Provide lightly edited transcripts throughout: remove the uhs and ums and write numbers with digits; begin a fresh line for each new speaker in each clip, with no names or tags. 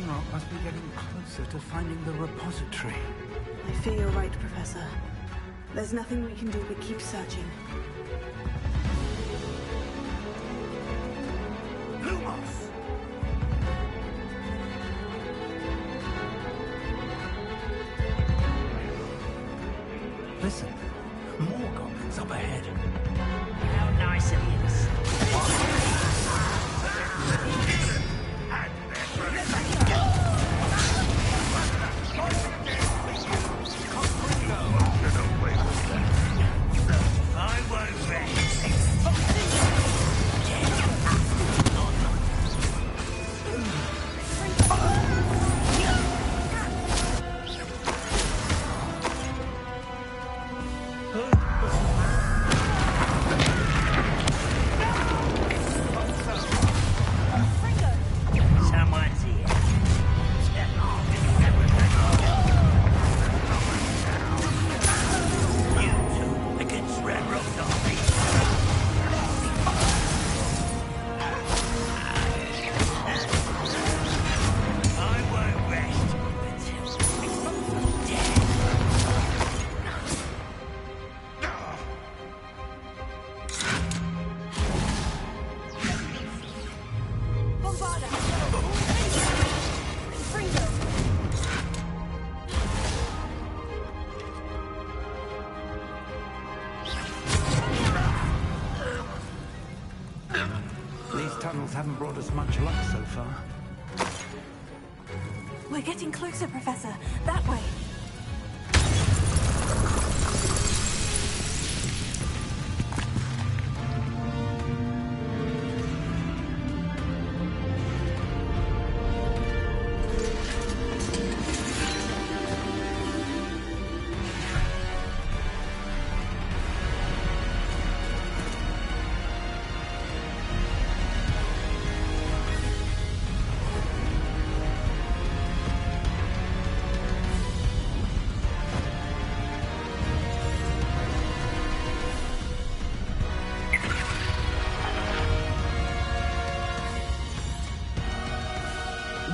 Shamrock must be getting closer to finding the repository.
I fear you're right, Professor. There's nothing we can do but keep searching.
Lumos! Listen, more goblins up ahead.
How nice of you. I won't rest. Someone's here. You two against Red Rose Army. I won't rest until I'm dead.
Bombarda! Fringo!
These tunnels haven't brought us much luck so far.
We're getting closer, Professor. That way.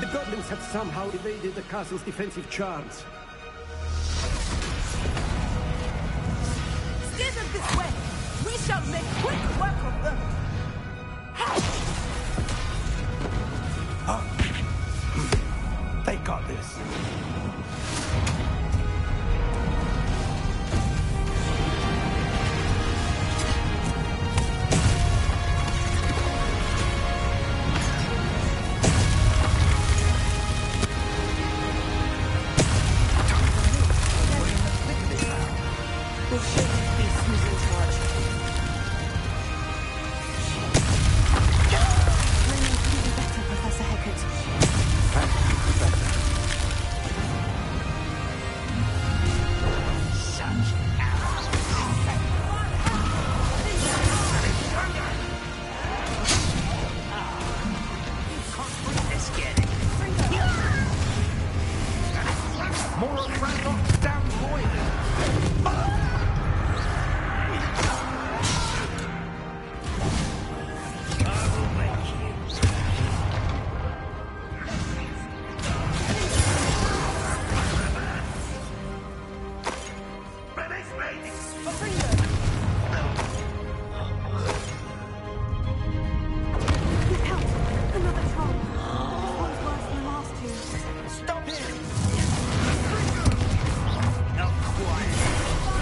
The goblins have somehow evaded the castle's defensive charms.
Steer them this way! We shall make quick work of them!
They got this.
We'll show these beasts who's in charge. Bringing to be better, Professor Hecat.
Thank you, Professor.
Let's get it.
More on Radlock's damn boilers.
I will make you.
Look out! Another troll. This one's worse than the last two.
Stop him!
Not quiet.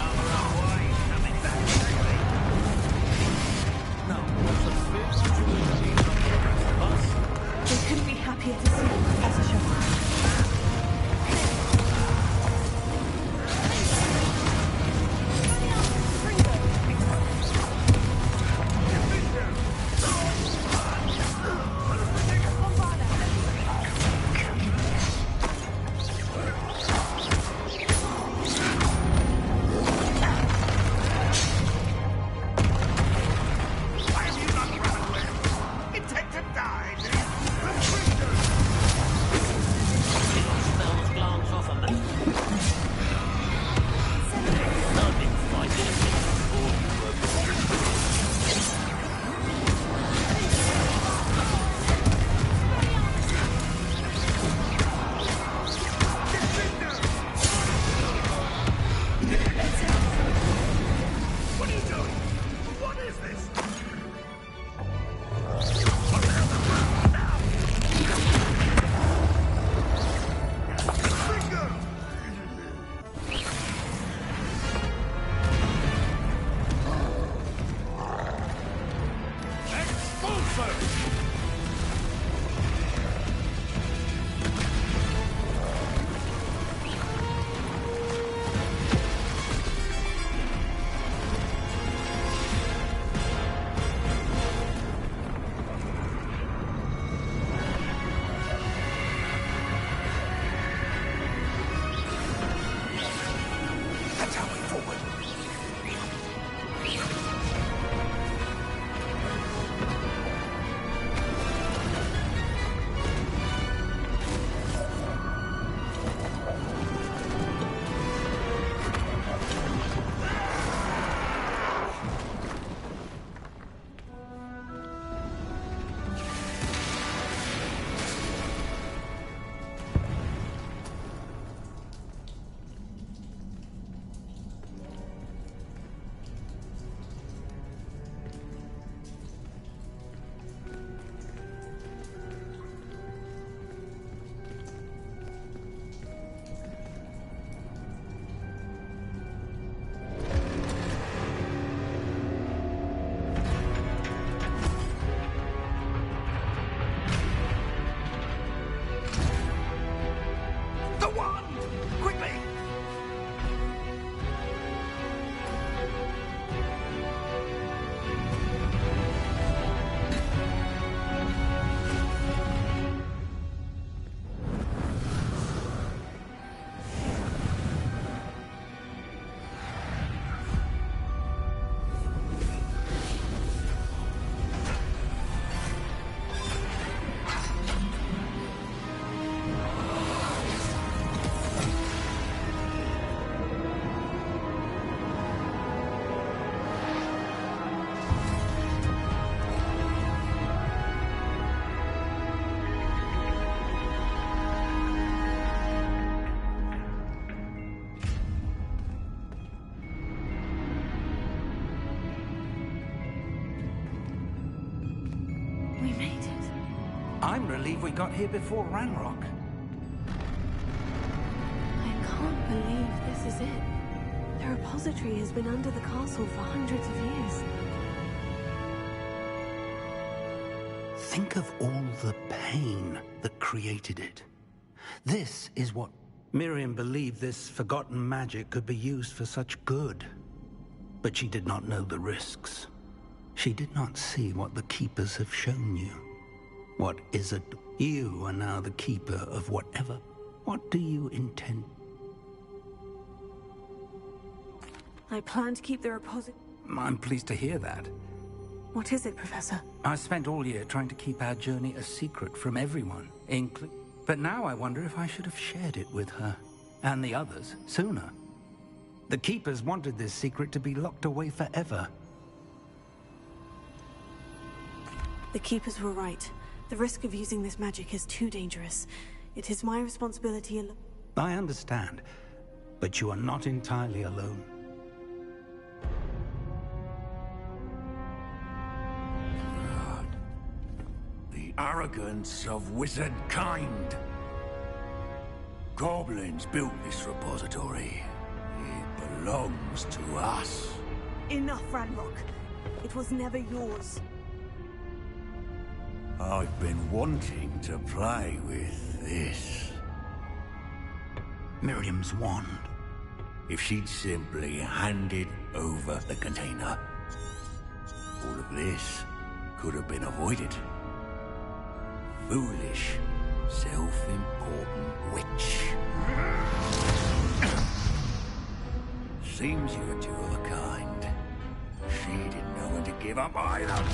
I'm relieved we got here before Ranrock.
I can't believe this is it. The repository has been under the castle for hundreds of years.
Think of all the pain that created it. This is what... Miriam believed this forgotten magic could be used for such good. But she did not know the risks. She did not see what the Keepers have shown you. What is it? You are now the Keeper of whatever. What do you intend?
I plan to keep the repository...
I'm pleased to hear that.
What is it, Professor?
I spent all year trying to keep our journey a secret from everyone, but now I wonder if I should have shared it with her, and the others, sooner. The Keepers wanted this secret to be locked away forever.
The Keepers were right. The risk of using this magic is too dangerous. It is my responsibility alone.
I understand, but you are not entirely alone.
The arrogance of wizard kind. Goblins built this repository. It belongs to us.
Enough, Ranrock. It was never yours.
I've been wanting to play with this.
Miriam's wand.
If she'd simply handed over the container, all of this could have been avoided. Foolish, self-important witch. Seems you're two of a kind. She didn't know when to give up either.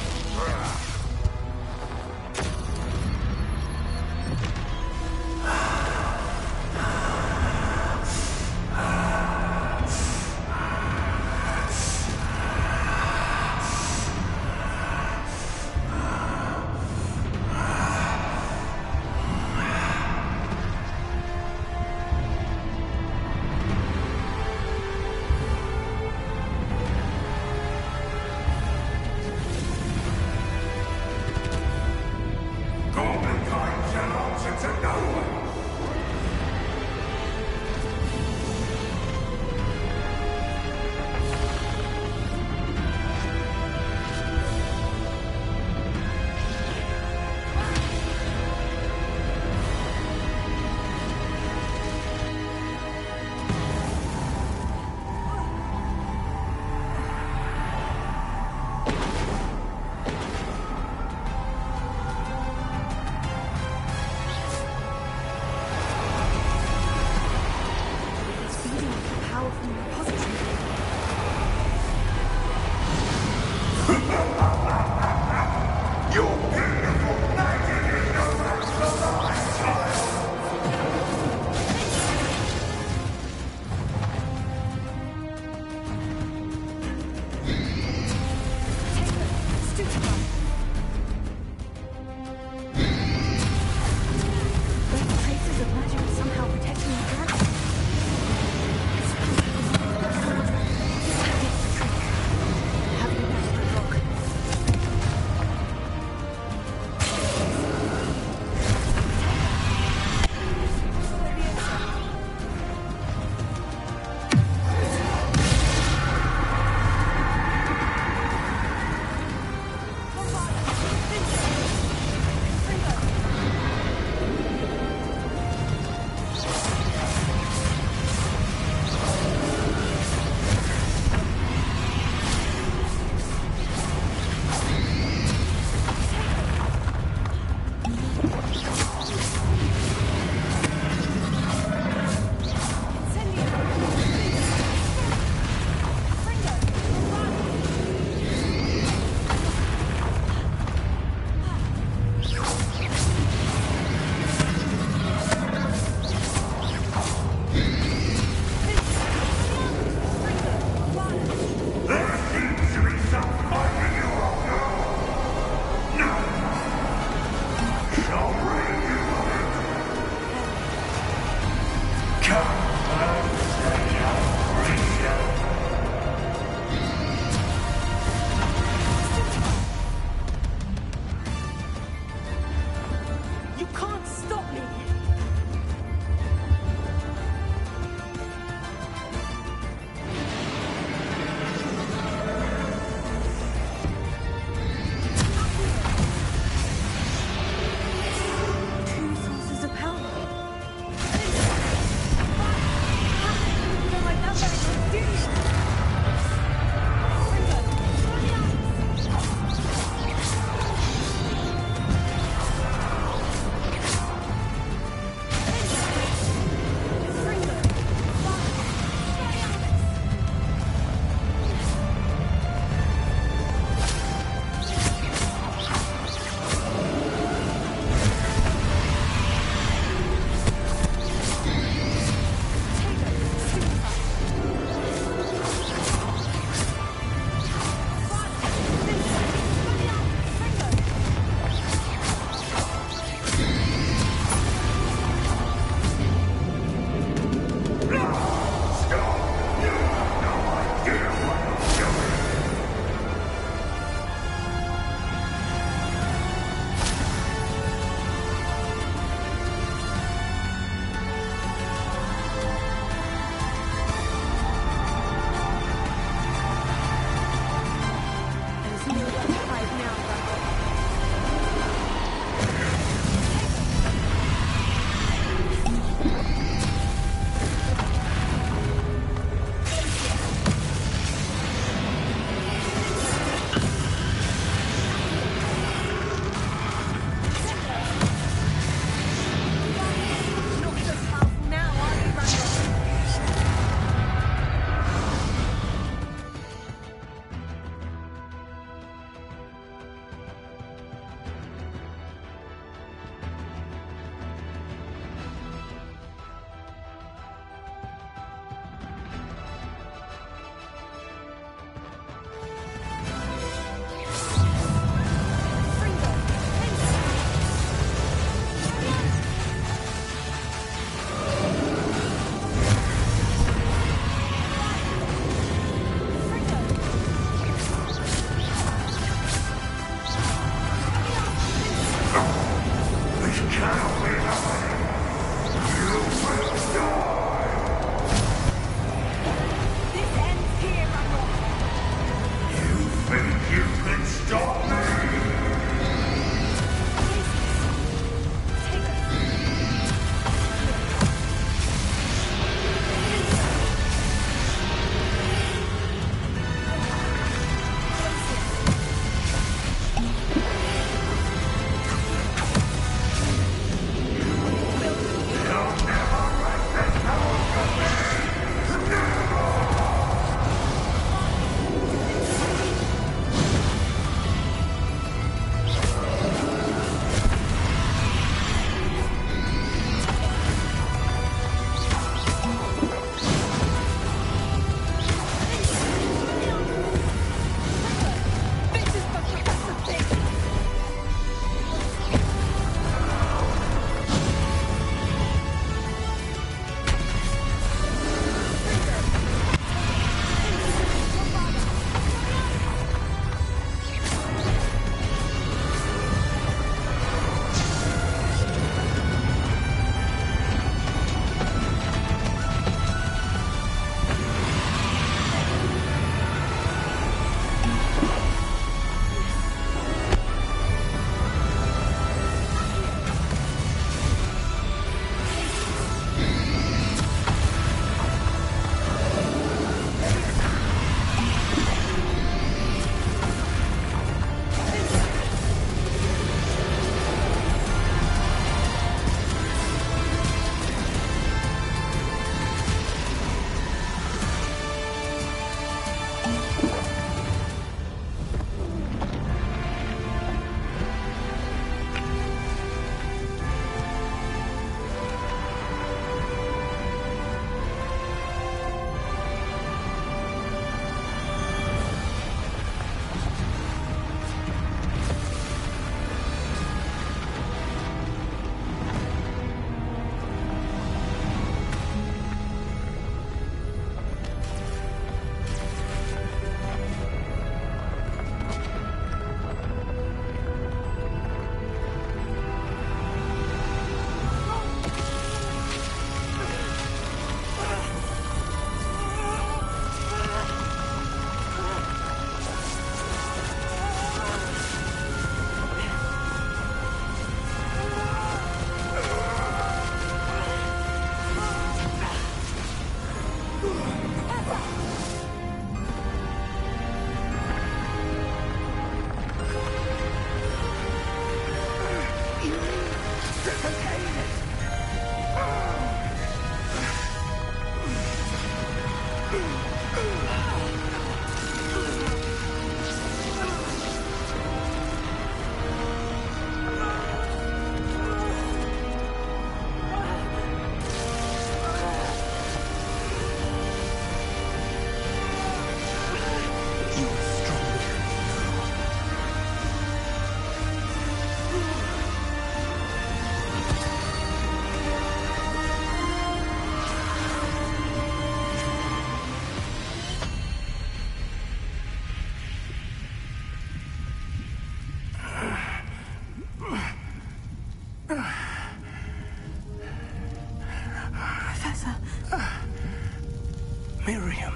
Miriam.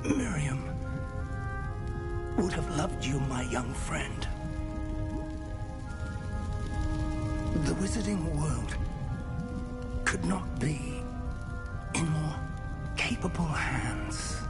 Miriam would have loved you, my young friend. The wizarding world could not be in more capable hands.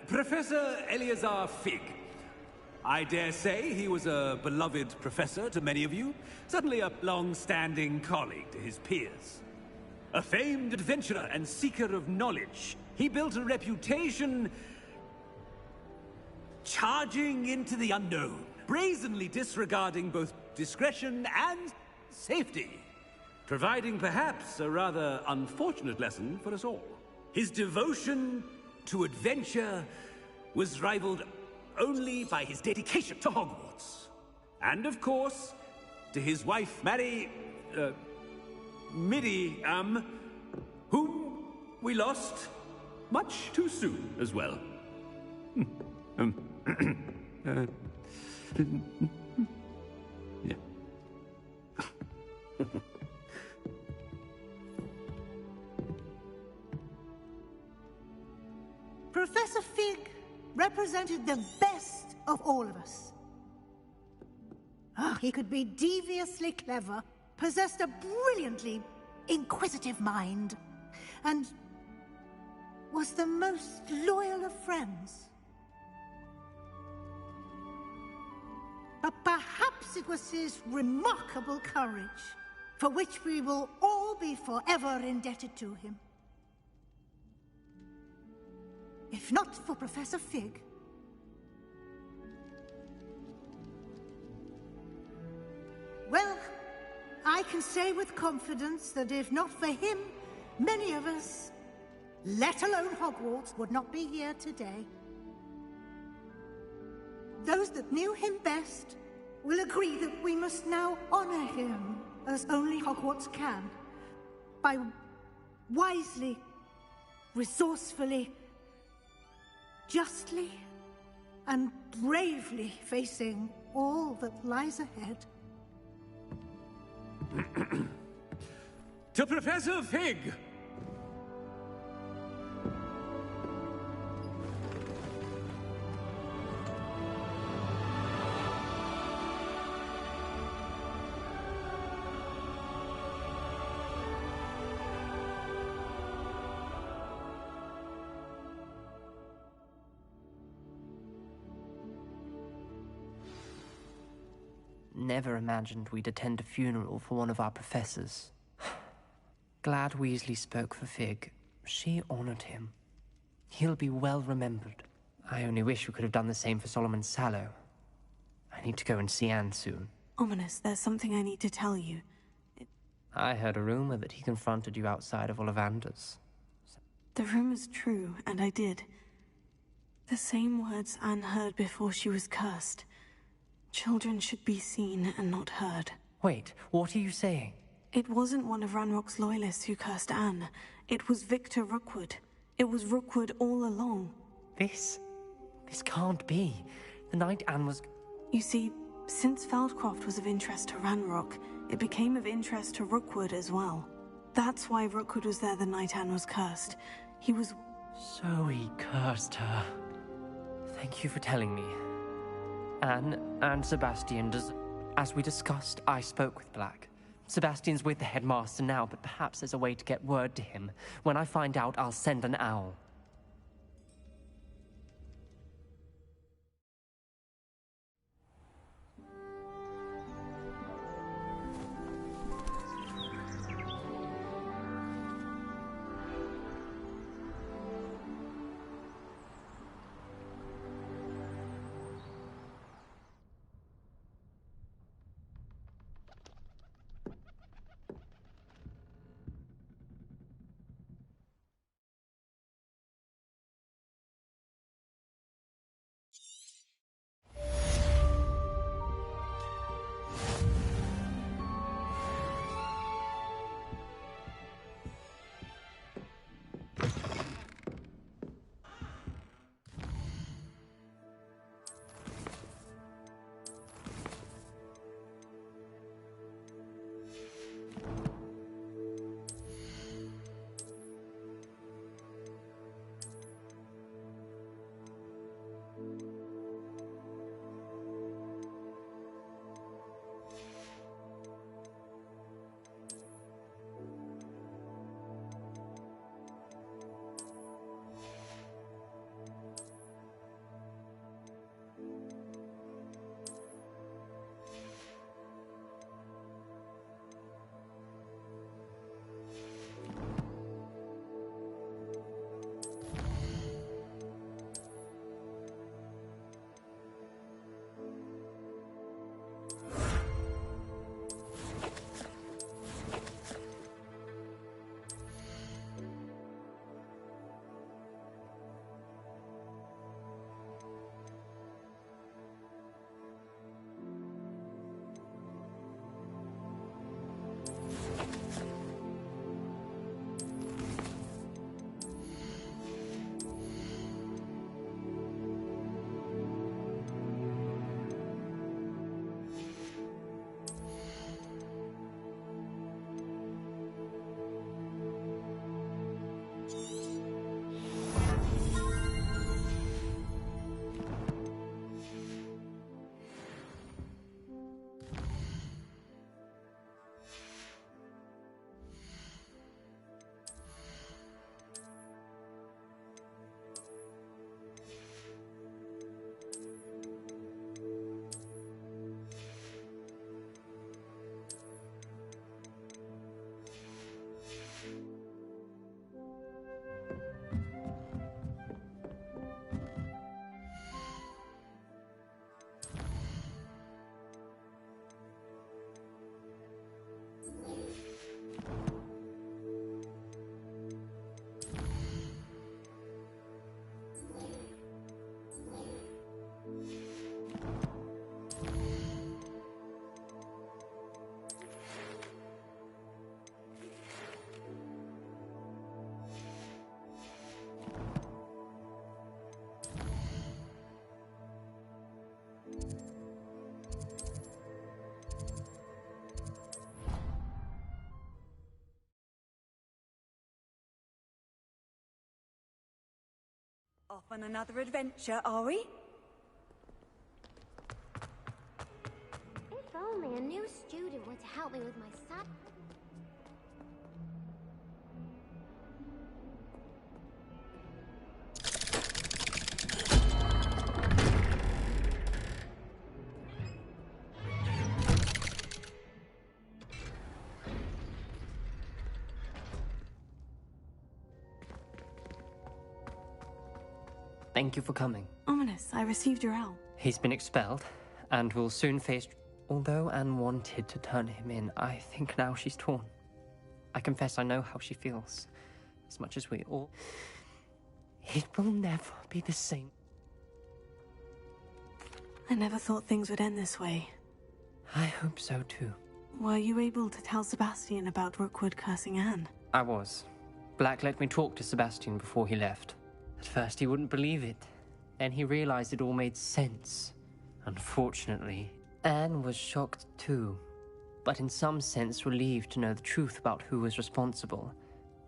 Professor Eleazar Fig. I dare say he was a beloved professor to many of you, certainly a long-standing colleague to his peers. A famed adventurer and seeker of knowledge, he built a reputation charging into the unknown, brazenly disregarding both discretion and safety, providing perhaps a rather unfortunate lesson for us all. His devotion to adventure was rivaled only by his dedication to Hogwarts. And of course, to his wife, Miriam, whom we lost much too soon as well. Yeah.
Professor Fig represented the best of all of us. He could be deviously clever, possessed a brilliantly inquisitive mind, and was the most loyal of friends. But perhaps it was his remarkable courage, for which we will all be forever indebted to him. If not for Professor Fig, well, I can say with confidence that if not for him, many of us, let alone Hogwarts, would not be here today. Those that knew him best will agree that we must now honor him as only Hogwarts can, by wisely, resourcefully, justly and bravely facing all that lies ahead.
To Professor Fig!
Never imagined we'd attend a funeral for one of our professors. Glad Weasley spoke for Fig. She honored him. He'll be well remembered. I only wish we could have done the same for Solomon Sallow. I need to go and see Anne soon.
Ominous, there's something I need to tell you.
I heard a rumor that he confronted you outside of Ollivander's.
The rumor's true, and I did. The same words Anne heard before she was cursed. Children should be seen and not heard.
Wait, what are you saying?
It wasn't one of Ranrock's loyalists who cursed Anne. It was Victor Rookwood. It was Rookwood all along.
This can't be. The night Anne was...
You see, since Feldcroft was of interest to Ranrock, it became of interest to Rookwood as well. That's why Rookwood was there the night Anne was cursed. He was...
So he cursed her. Thank you for telling me. Anne and Sebastian, as we discussed, I spoke with Black. Sebastian's with the headmaster now, but perhaps there's a way to get word to him. When I find out, I'll send an owl.
Off on another adventure, are we?
If only a new student were to help me with my sub.
Thank you for coming.
Ominous, I received your help.
He's been expelled, and will soon face... Although Anne wanted to turn him in, I think now she's torn. I confess I know how she feels, as much as we all... It will never be the same.
I never thought things would end this way.
I hope so too.
Were you able to tell Sebastian about Rookwood cursing Anne?
I was. Black let me talk to Sebastian before he left. At first he wouldn't believe it. Then he realized it all made sense. Unfortunately, Anne was shocked too, but in some sense relieved to know the truth about who was responsible.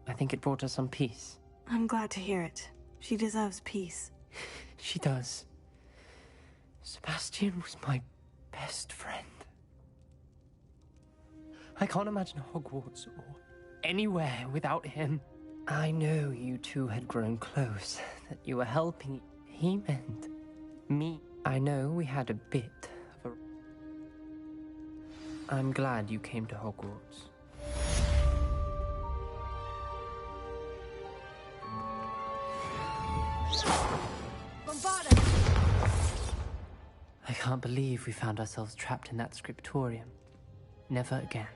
I think it brought her some peace.
I'm glad to hear it. She deserves peace.
She does. Sebastian was my best friend. I can't imagine Hogwarts or anywhere without him. I know you two had grown close, that you were helping. He meant me. I know we had a bit of a... I'm glad you came to Hogwarts.
Bombarda!
I can't believe we found ourselves trapped in that scriptorium. Never again.